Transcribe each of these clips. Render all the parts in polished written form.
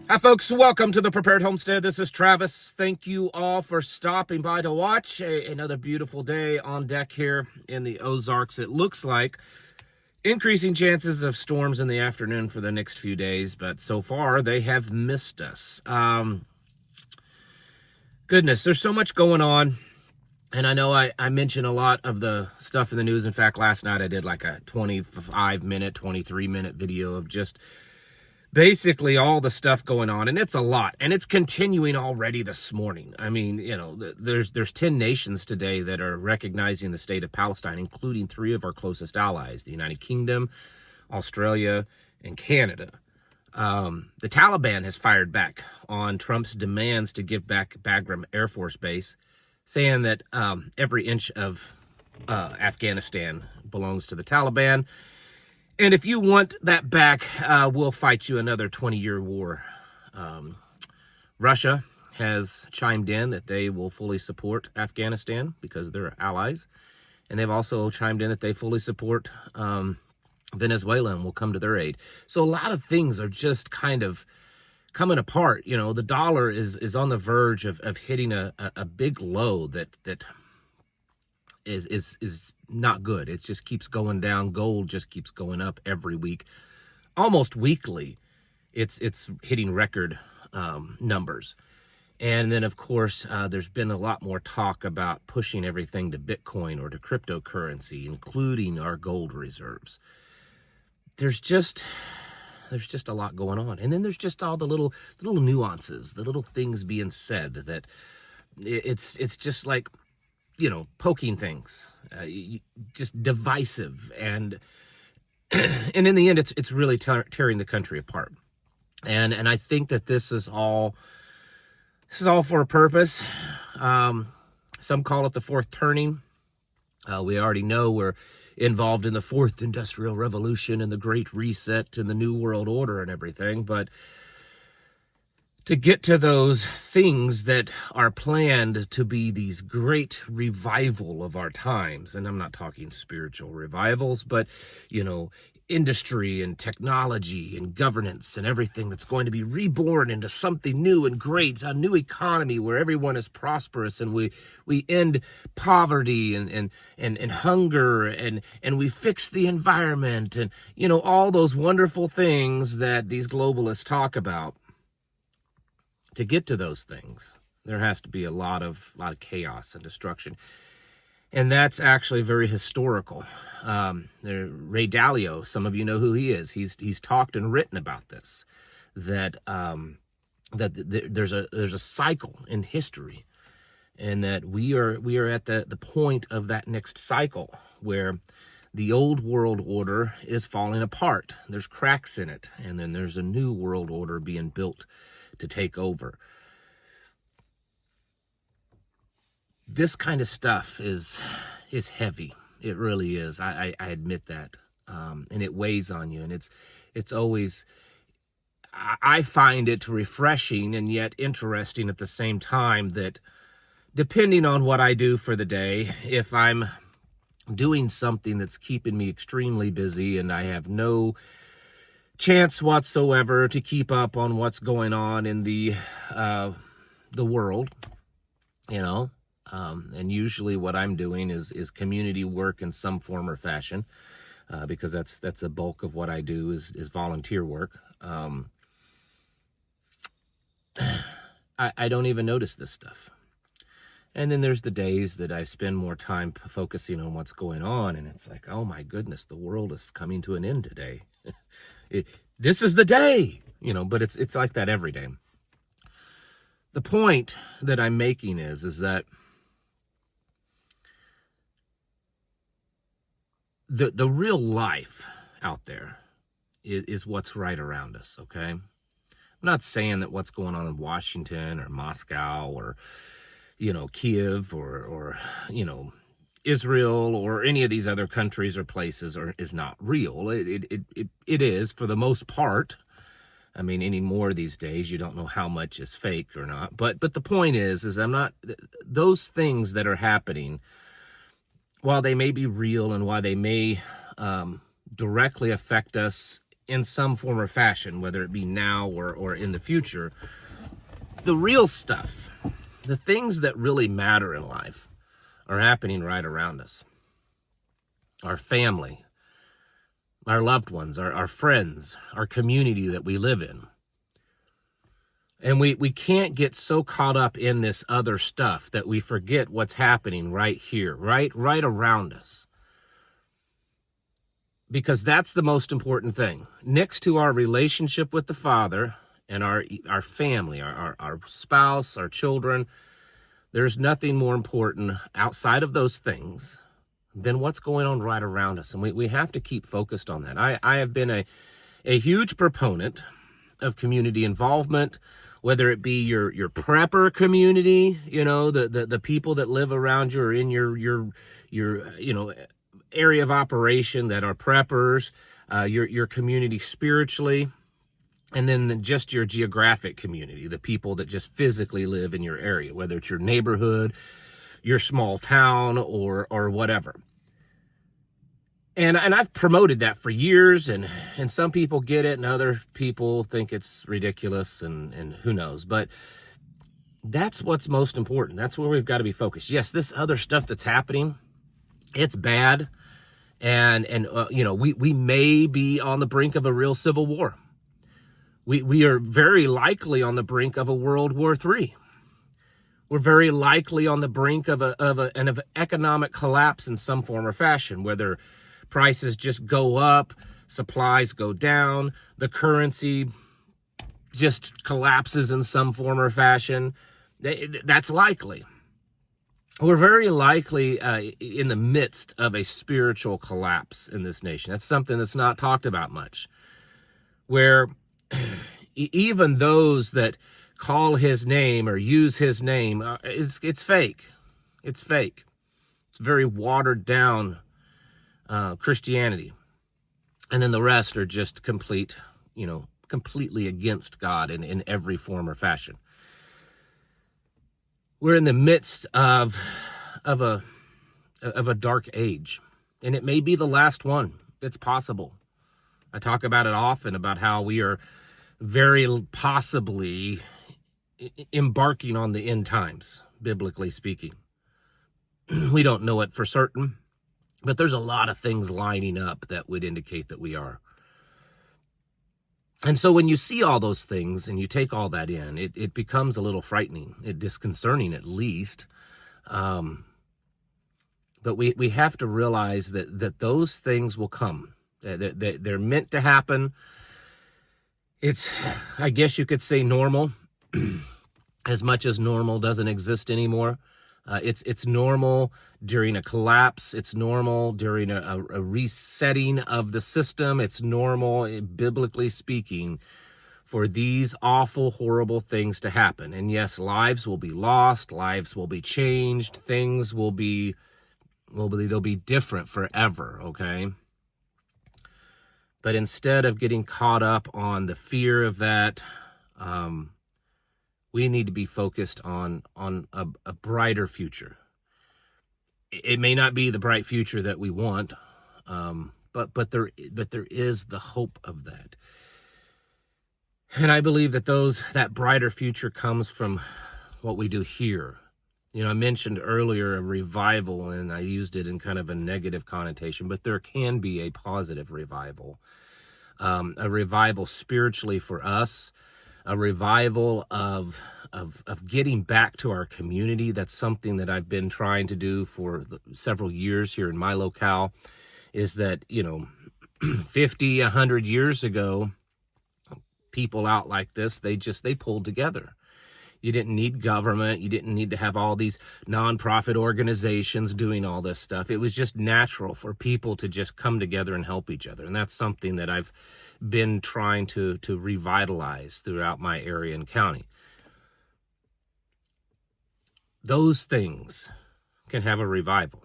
Hi, folks. Welcome to the Prepared Homestead. This is Travis. Thank you all for stopping by to watch another beautiful day on deck here in the Ozarks. It looks like increasing chances of storms in the afternoon for the next few days, but so far they have missed us. Goodness, there's so much going on. And I know I mentioned a lot of the stuff in the news. In fact, last night I did like a 25-minute, 23-minute video of just basically all the stuff going on, and it's a lot, and it's continuing already this morning. I mean, you know, there's 10 nations today that are recognizing the state of Palestine, including 3 of our closest allies, the United Kingdom, Australia, and Canada. The Taliban has fired back on Trump's demands to give back Bagram Air Force Base, saying that every inch of Afghanistan belongs to the Taliban. And if you want that back, we'll fight you another 20-year war. Russia has chimed in that they will fully support Afghanistan because they're allies. And they've also chimed in that they fully support Venezuela and will come to their aid. So a lot of things are just kind of coming apart. You know, the dollar is on the verge of hitting a big low that is not good. It just keeps going down. Gold just keeps going up every week, almost weekly. It's hitting record numbers. And then, of course, there's been a lot more talk about pushing everything to Bitcoin or to cryptocurrency, including our gold reserves. There's just a lot going on. And then there's just all the little nuances, the little things being said that it's just like, you know, poking things, just divisive, and in the end, it's really tearing the country apart. And I think that this is all for a purpose. Some call it the fourth turning. We already know we're involved in the fourth industrial revolution and the Great Reset and the New World Order and everything, but to get to those things that are planned to be these great revival of our times, and I'm not talking spiritual revivals, but, you know, industry and technology and governance and everything that's going to be reborn into something new and great, a new economy where everyone is prosperous and we end poverty and hunger and we fix the environment and, you know, all those wonderful things that these globalists talk about. To get to those things, there has to be a lot of chaos and destruction. And that's actually very historical. Ray Dalio, some of you know who he is. He's talked and written about this, that there's a cycle in history, and that we are at the point of that next cycle where the old world order is falling apart. There's cracks in it, and then there's a new world order being built to take over. This kind of stuff is heavy. It really is. I admit that, and it weighs on you. And it's always, I find it refreshing and yet interesting at the same time that depending on what I do for the day, if I'm doing something that's keeping me extremely busy and I have no chance whatsoever to keep up on what's going on in the world, you know, and usually what I'm doing is community work in some form or fashion, because that's a bulk of what I do is volunteer work. I don't even notice this stuff. And then there's the days that I spend more time focusing on what's going on, and it's like, oh my goodness, the world is coming to an end today. This is the day, you know, but it's like that every day. The point that I'm making is that the real life out there is what's right around us, okay? I'm not saying that what's going on in Washington or Moscow or, you know, Kiev or you know, Israel or any of these other countries or places is not real. It is for the most part. I mean, anymore these days, you don't know how much is fake or not. But the point is I'm not, those things that are happening, while they may be real and while they may directly affect us in some form or fashion, whether it be now or in the future. The real stuff, the things that really matter in life, are happening right around us. Our family, our loved ones, our friends, our community that we live in. And we can't get so caught up in this other stuff that we forget what's happening right here, right around us. Because that's the most important thing. Next to our relationship with the Father and our family, our spouse, our children, there's nothing more important outside of those things than what's going on right around us. And we have to keep focused on that. I have been a huge proponent of community involvement, whether it be your prepper community, the people that live around you or in your area of operation that are preppers, your community spiritually, and then just your geographic community, the people that just physically live in your area, whether it's your neighborhood, your small town, or whatever. And I've promoted that for years, and some people get it, and other people think it's ridiculous, and who knows. But that's what's most important. That's where we've got to be focused. Yes, this other stuff that's happening, it's bad, and we may be on the brink of a real civil war. We are very likely on the brink of a World War III. We're very likely on the brink of an economic collapse in some form or fashion, whether prices just go up, supplies go down, the currency just collapses in some form or fashion. That's likely. We're very likely in the midst of a spiritual collapse in this nation. That's something that's not talked about much, where even those that call his name or use his name, it's fake. It's fake. It's very watered down Christianity. And then the rest are just completely against God in every form or fashion. We're in the midst of a dark age, and it may be the last one. It's possible. I talk about it often, about how we are very possibly embarking on the end times, biblically speaking. We don't know it for certain, but there's a lot of things lining up that would indicate that we are. And so when you see all those things and you take all that in, it becomes a little frightening, disconcerting at least. But we have to realize that those things will come. They're meant to happen. It's, I guess you could say, normal, as much as normal doesn't exist anymore. It's normal during a collapse. It's normal during a resetting of the system. It's normal, biblically speaking, for these awful, horrible things to happen. And yes, lives will be lost. Lives will be changed. Things they'll be different forever, okay? But instead of getting caught up on the fear of that, we need to be focused on a brighter future. It may not be the bright future that we want, but there is the hope of that. And I believe that brighter future comes from what we do here. I mentioned earlier a revival, and I used it in kind of a negative connotation, but there can be a positive revival. A revival spiritually for us, a revival of getting back to our community. That's something that I've been trying to do for several years here in my locale, is that, 50, 100 years ago, people out like this, they pulled together. You didn't need government. You didn't need to have all these nonprofit organizations doing all this stuff. It was just natural for people to just come together and help each other. And that's something that I've been trying to revitalize throughout my area and county. Those things can have a revival.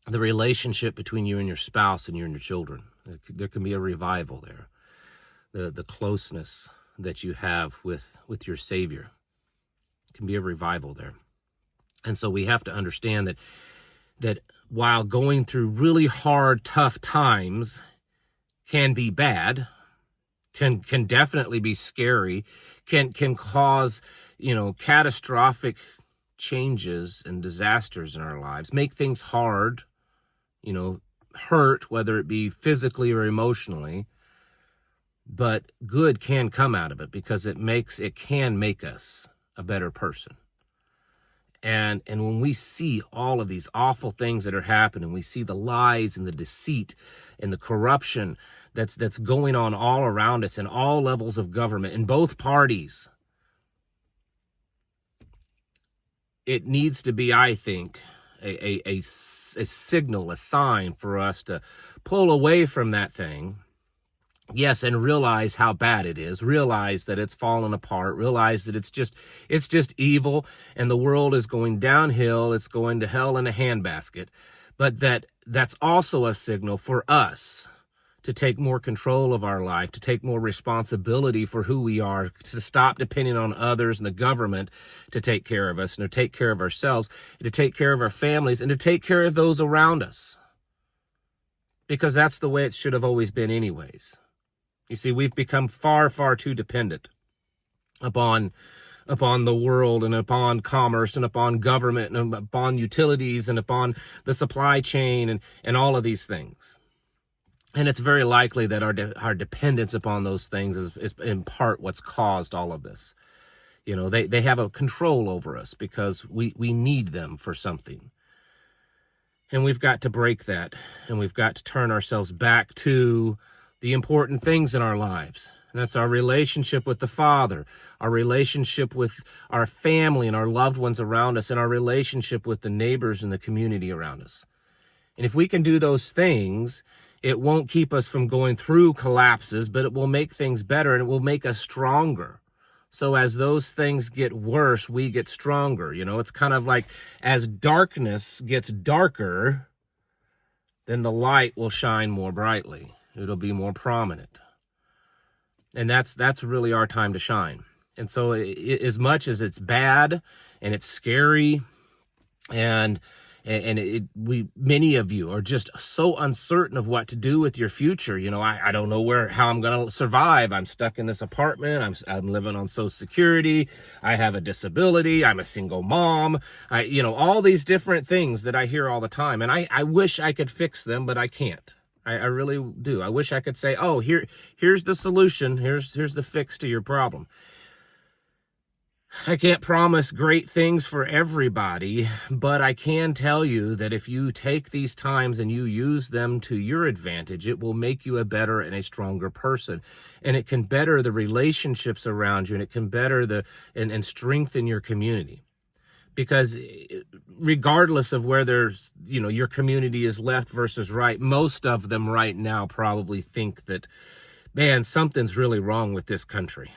The relationship between you and your spouse and you and your children, there can be a revival there. The closeness that you have with your Savior can be a revival there. And so we have to understand that while going through really hard, tough times can be bad, can definitely be scary, can cause, catastrophic changes and disasters in our lives, make things hard, hurt, whether it be physically or emotionally. But good can come out of it because it can make us a better person. And when we see all of these awful things that are happening, we see the lies and the deceit and the corruption that's going on all around us in all levels of government, in both parties. It needs to be, I think, a signal, a sign for us to pull away from that thing. Yes, and realize how bad it is, realize that it's fallen apart, realize that it's just evil and the world is going downhill, it's going to hell in a handbasket. But that's also a signal for us to take more control of our life, to take more responsibility for who we are, to stop depending on others and the government to take care of us and to take care of ourselves, to take care of our families, and to take care of those around us. Because that's the way it should have always been anyways. You see, we've become far, far too dependent upon the world and upon commerce and upon government and upon utilities and upon the supply chain and all of these things. And it's very likely that our dependence upon those things is in part what's caused all of this. They have a control over us because we need them for something. And we've got to break that, and we've got to turn ourselves back to the important things in our lives. And that's our relationship with the Father, our relationship with our family and our loved ones around us, and our relationship with the neighbors and the community around us. And if we can do those things, it won't keep us from going through collapses, but it will make things better and it will make us stronger. So as those things get worse, we get stronger. It's kind of like as darkness gets darker, then the light will shine more brightly. It'll be more prominent. And that's really our time to shine. And so as much as it's bad and it's scary and many of you are just so uncertain of what to do with your future. I don't know how I'm going to survive. I'm stuck in this apartment. I'm living on Social Security. I have a disability. I'm a single mom. All these different things that I hear all the time. And I wish I could fix them, but I can't. I really do. I wish I could say, oh, here's the solution. Here's the fix to your problem. I can't promise great things for everybody, but I can tell you that if you take these times and you use them to your advantage, it will make you a better and a stronger person. And it can better the relationships around you, and it can better and strengthen your community. Because regardless of where your community is left versus right, most of them right now probably think that, man, something's really wrong with this country.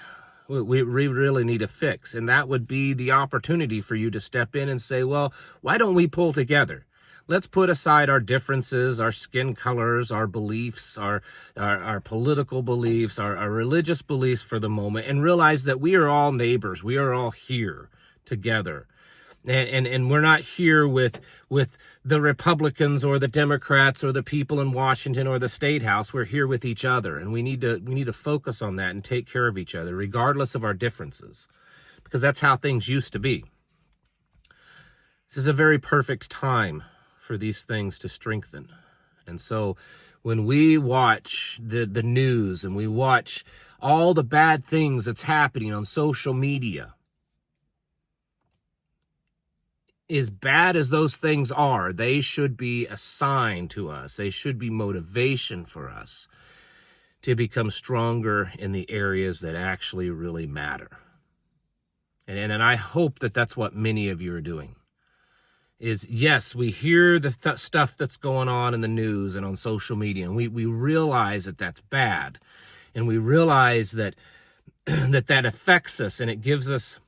We really need a fix. And that would be the opportunity for you to step in and say, well, why don't we pull together? Let's put aside our differences, our skin colors, our beliefs, our political beliefs, our religious beliefs for the moment, and realize that we are all neighbors. We are all here together. And we're not here with the Republicans or the Democrats or the people in Washington or the State House. We're here with each other, and we need to focus on that and take care of each other, regardless of our differences, because that's how things used to be. This is a very perfect time for these things to strengthen. And so when we watch the news and we watch all the bad things that's happening on social media, as bad as those things are, they should be a sign to us. They should be motivation for us to become stronger in the areas that actually really matter. And I hope that that's what many of you are doing. Is, yes, we hear the stuff that's going on in the news and on social media, and we realize that that's bad. And we realize that that affects us, and it gives us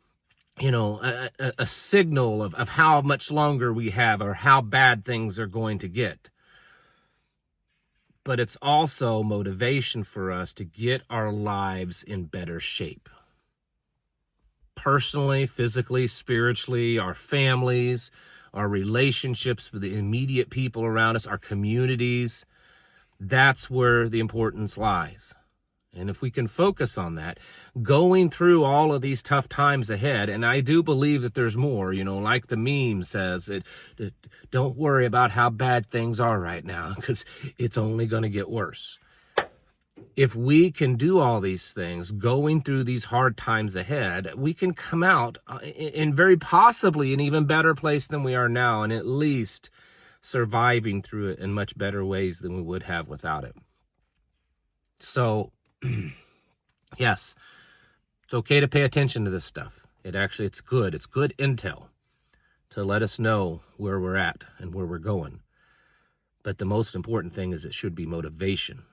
a signal of how much longer we have or how bad things are going to get. But it's also motivation for us to get our lives in better shape. Personally, physically, spiritually, our families, our relationships with the immediate people around us, our communities. That's where the importance lies. And if we can focus on that, going through all of these tough times ahead, and I do believe that there's more, like the meme says, don't worry about how bad things are right now, because it's only going to get worse. If we can do all these things, going through these hard times ahead, we can come out in very possibly an even better place than we are now, and at least surviving through it in much better ways than we would have without it. So, yes, it's okay to pay attention to this stuff. It's good. It's good intel to let us know where we're at and where we're going. But the most important thing is it should be motivation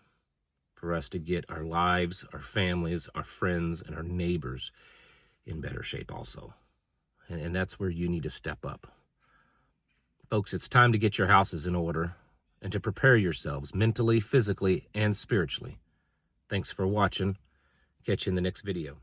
for us to get our lives, our families, our friends, and our neighbors in better shape also. And that's where you need to step up. Folks, it's time to get your houses in order and to prepare yourselves mentally, physically, and spiritually. Thanks for watching. Catch you in the next video.